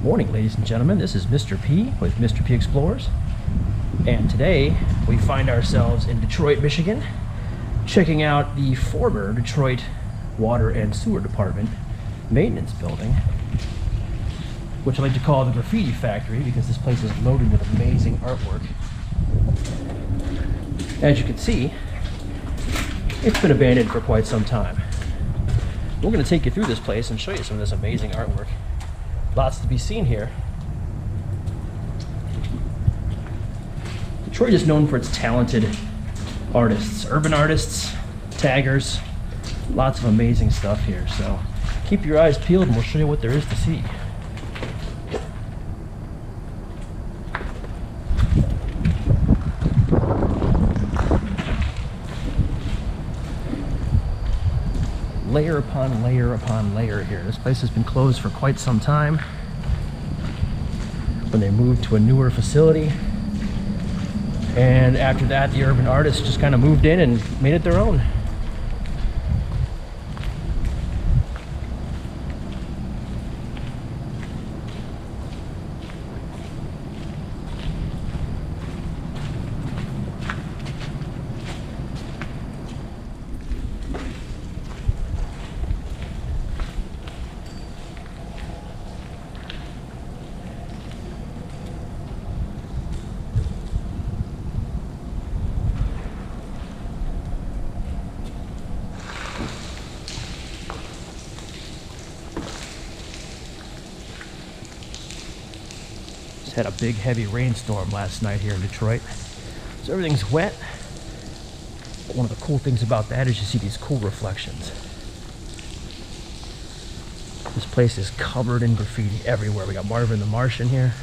Morning, ladies and gentlemen. This is Mr. P with Mr. P Explores, and today we find ourselves in Detroit, Michigan, checking out the former Detroit Water and Sewer Department maintenance building, which I like to call the Graffiti Factory because this place is loaded with amazing artwork. As you can see, it's been abandoned for quite some time. We're going to take you through this place and show you some of this amazing artwork. Lots to be seen here. Detroit is known for its talented artists, urban artists, taggers, lots of amazing stuff here. So keep your eyes peeled and we'll show you what there is to see. Layer upon layer upon layer here. This place has been closed for quite some time when they moved to a newer facility, and after that the urban artists just kind of moved in and made it their own. Had a big heavy rainstorm last night here in Detroit, so everything's wet. But one of the cool things about that is you see these cool reflections. This place is covered in graffiti everywhere. We got Marvin the Martian here.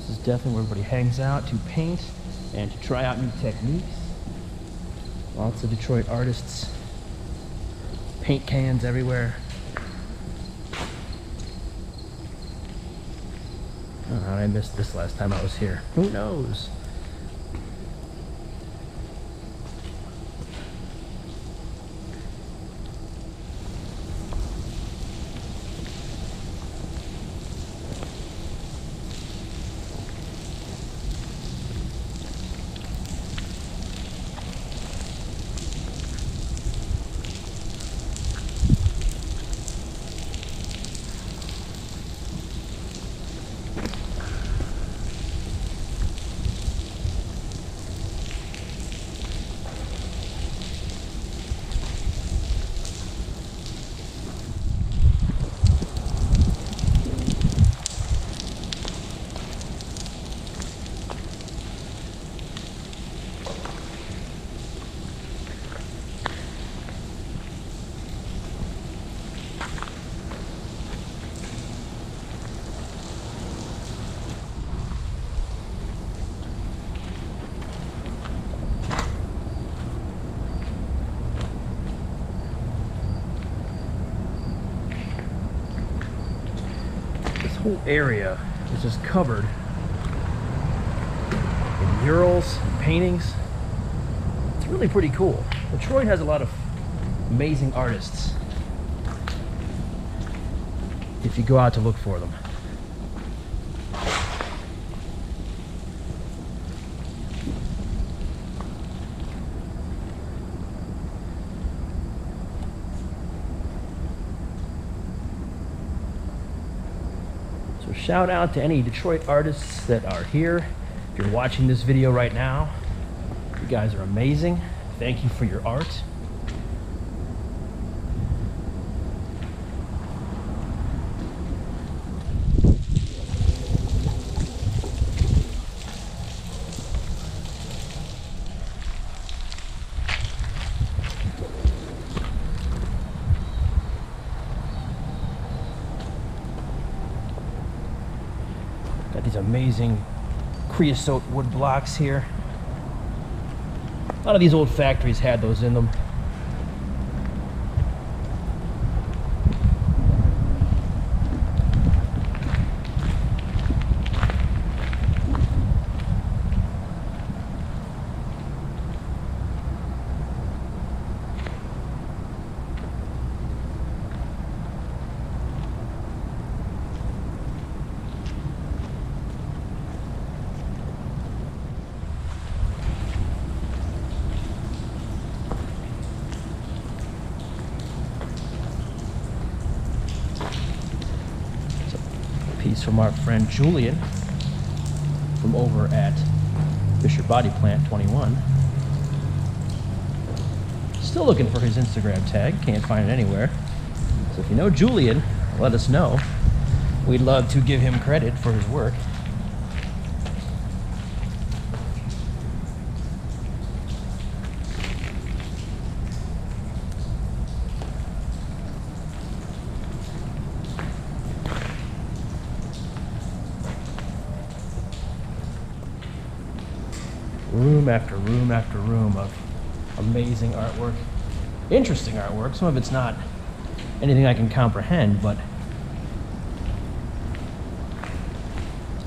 This is definitely where everybody hangs out to paint and to try out new techniques. Lots of Detroit artists, paint cans everywhere. Oh, how did I miss this last time I was here? Who knows? Whole area is just covered in murals and paintings. It's really pretty cool. Detroit has a lot of amazing artists if you go out to look for them. So shout out to any Detroit artists that are here. If you're watching this video right now, you guys are amazing. Thank you for your art. Got these amazing creosote wood blocks here. A lot of these old factories had those in them. Piece from our friend Julian from over at Fisher Body Plant 21. Still looking for his Instagram tag, can't find it anywhere. So if you know Julian, let us know. We'd love to give him credit for his work. Room after room after room of amazing artwork. Interesting artwork. Some of it's not anything I can comprehend, but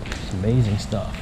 it's amazing stuff.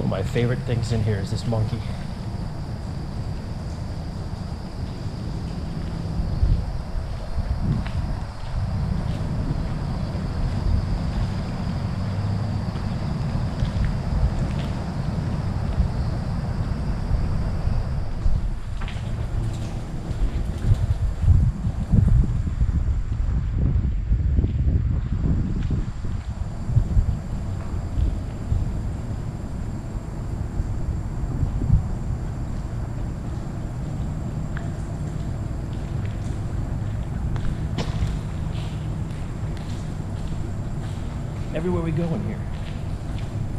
My favorite things in here is this monkey. Everywhere we go in here.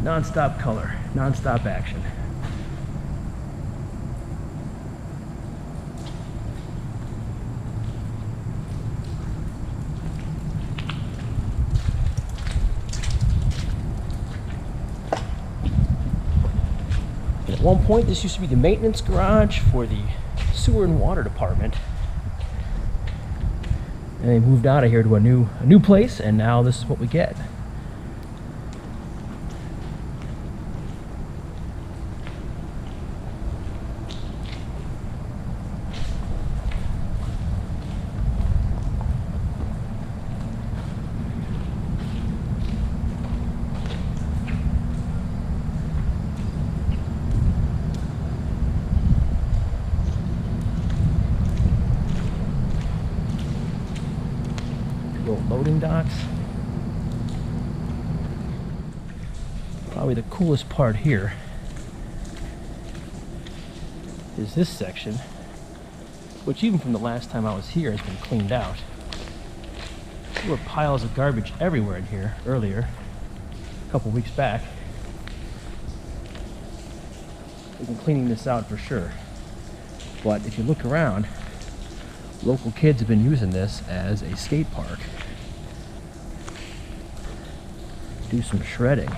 Non-stop color, non-stop action. And at one point, this used to be the maintenance garage for the sewer and water department. And they moved out of here to a new place, and now this is what we get. Loading docks. Probably the coolest part here is this section, which even from the last time I was here has been cleaned out. There were piles of garbage everywhere in here earlier, a couple weeks back. We've been cleaning this out for sure. But if you look around, Local kids have been using this as a skate park. Do some shredding.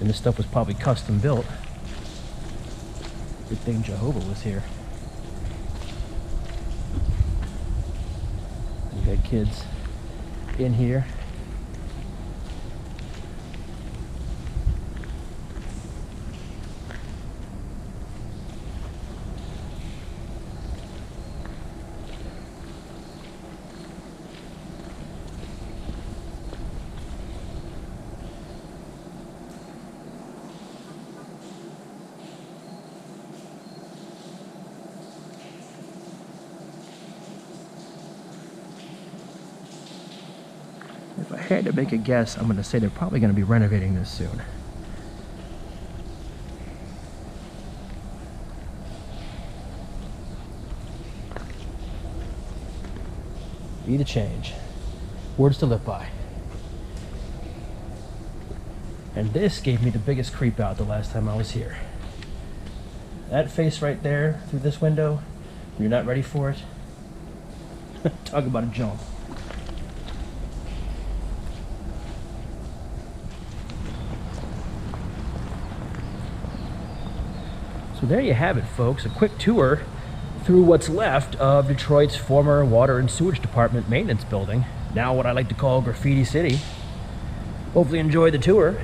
And this stuff was probably custom built. Good thing Jehovah was here. You had kids in here. If I had to make a guess, I'm going to say they're probably going to be renovating this soon. Be the change. Words to live by. And this gave me the biggest creep out the last time I was here. That face right there through this window, you're not ready for it. Talk about a jump. So there you have it, folks. A quick tour through what's left of Detroit's former Water and Sewage Department maintenance building, now what I like to call Graffiti City. Hopefully you enjoyed the tour.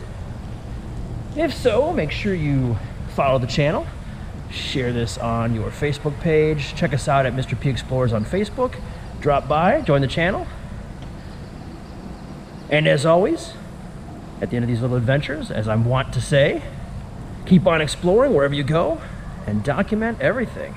If so, make sure you follow the channel, share this on your Facebook page, check us out at Mr. P Explores on Facebook, drop by, join the channel. And as always, at the end of these little adventures, as I'm wont to say, keep on exploring wherever you go and document everything.